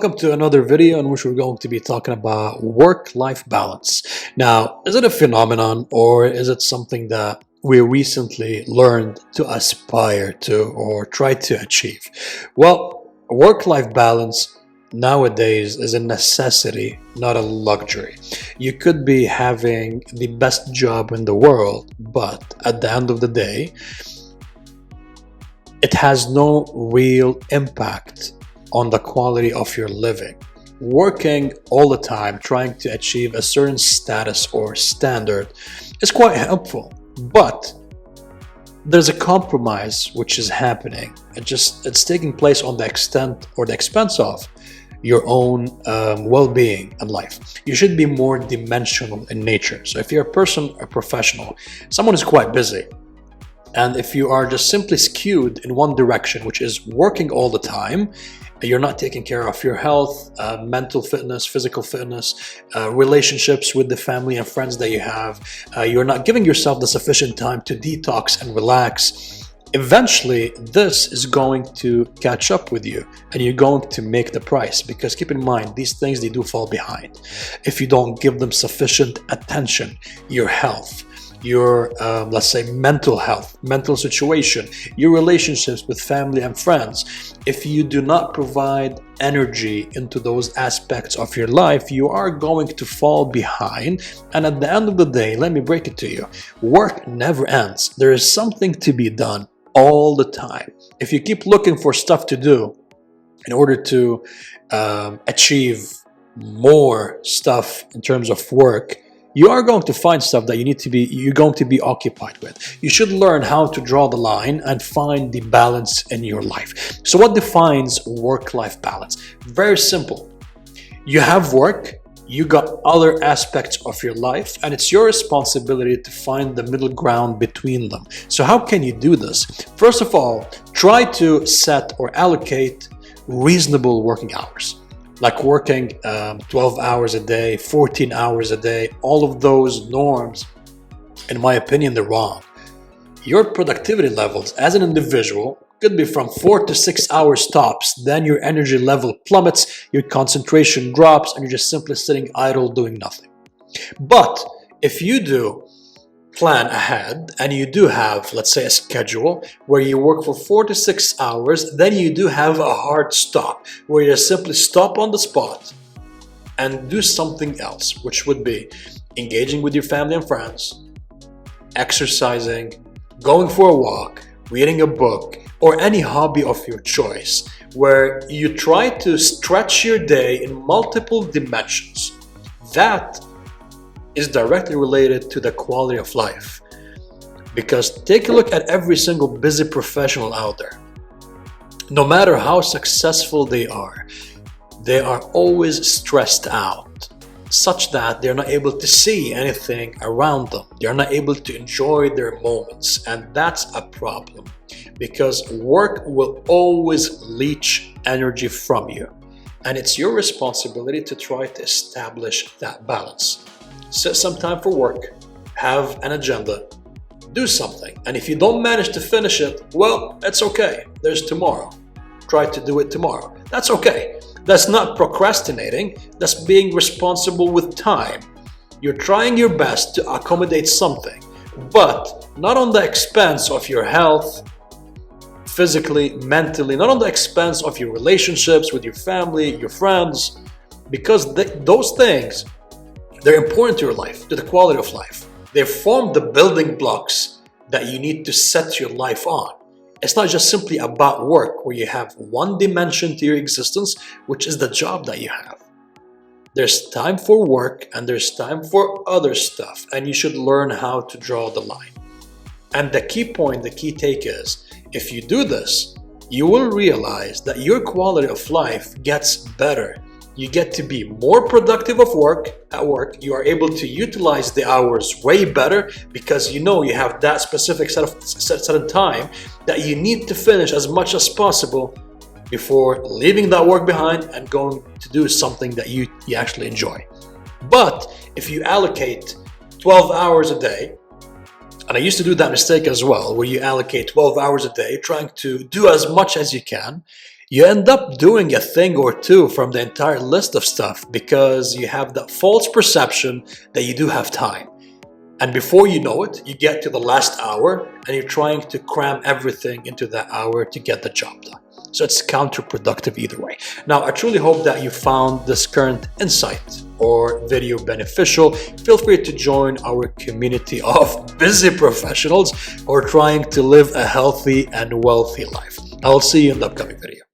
Welcome to another video in which we're going to be talking about work-life balance. Now, is it a phenomenon or is it something that we recently learned to aspire to or try to achieve? Well, work-life balance nowadays is a necessity, not a luxury. You could be having the best job in the world, but at the end of the day, it has no real impact on the quality of your living. Working all the time, trying to achieve a certain status or standard is quite helpful, but there's a compromise which is happening. It's taking place on the extent or the expense of your own well-being and life. You should be more dimensional in nature. So if you're a professional, someone who's quite busy, and if you are just simply skewed in one direction, which is working all the time, you're not taking care of your health, mental fitness, physical fitness, relationships with the family and friends that you have, you're not giving yourself the sufficient time to detox and relax. Eventually, this is going to catch up with you and you're going to make the price, because keep in mind, these things, they do fall behind. If you don't give them sufficient attention, your health, your let's say mental health, mental situation, your relationships with family and friends, if you do not provide energy into those aspects of your life, you are going to fall behind. And at the end of the day, let me break it to you, work never ends. There is something to be done all the time. If you keep looking for stuff to do in order to achieve more stuff in terms of work, you are going to find stuff that you're going to be occupied with. You should learn how to draw the line and find the balance in your life. So what defines work-life balance? Very simple. You have work, you got other aspects of your life, and it's your responsibility to find the middle ground between them. So how can you do this? First of all, try to set or allocate reasonable working hours. Like working 12 hours a day, 14 hours a day, all of those norms, in my opinion, they're wrong. Your productivity levels as an individual could be from 4 to 6 hours tops. Then your energy level plummets, your concentration drops, and you're just simply sitting idle doing nothing. But if you do plan ahead and you do have, let's say, a schedule where you work for 4 to 6 hours, then you do have a hard stop where you simply stop on the spot and do something else, which would be engaging with your family and friends, exercising, going for a walk, reading a book, or any hobby of your choice, where you try to stretch your day in multiple dimensions. That is directly related to the quality of life. Because take a look at every single busy professional out there. No matter how successful they are always stressed out, such that they're not able to see anything around them. They're not able to enjoy their moments, and that's a problem, because work will always leach energy from you, and it's your responsibility to try to establish that balance. Set some time for work, have an agenda, do something, and if you don't manage to finish it, well, it's okay. There's tomorrow. Try to do it tomorrow. That's okay. That's not procrastinating. That's being responsible with time. You're trying your best to accommodate something, but not on the expense of your health, physically, mentally, not on the expense of your relationships with your family, your friends, because those things, they're important to your life, to the quality of life. They form the building blocks that you need to set your life on. It's not just simply about work, where you have one dimension to your existence, which is the job that you have. There's time for work and there's time for other stuff, and you should learn how to draw the line. And the key point, the key take is, if you do this, you will realize that your quality of life gets better. You get to be more productive at work. You are able to utilize the hours way better, because you know you have that specific set of time that you need to finish as much as possible before leaving that work behind and going to do something that you actually enjoy. But if you allocate 12 hours a day, and I used to do that mistake as well, where you allocate 12 hours a day trying to do as much as you can, You end up doing a thing or two from the entire list of stuff because you have that false perception that you do have time. And before you know it, you get to the last hour and you're trying to cram everything into that hour to get the job done. So it's counterproductive either way. Now, I truly hope that you found this current insight or video beneficial. Feel free to join our community of busy professionals who are trying to live a healthy and wealthy life. I'll see you in the upcoming video.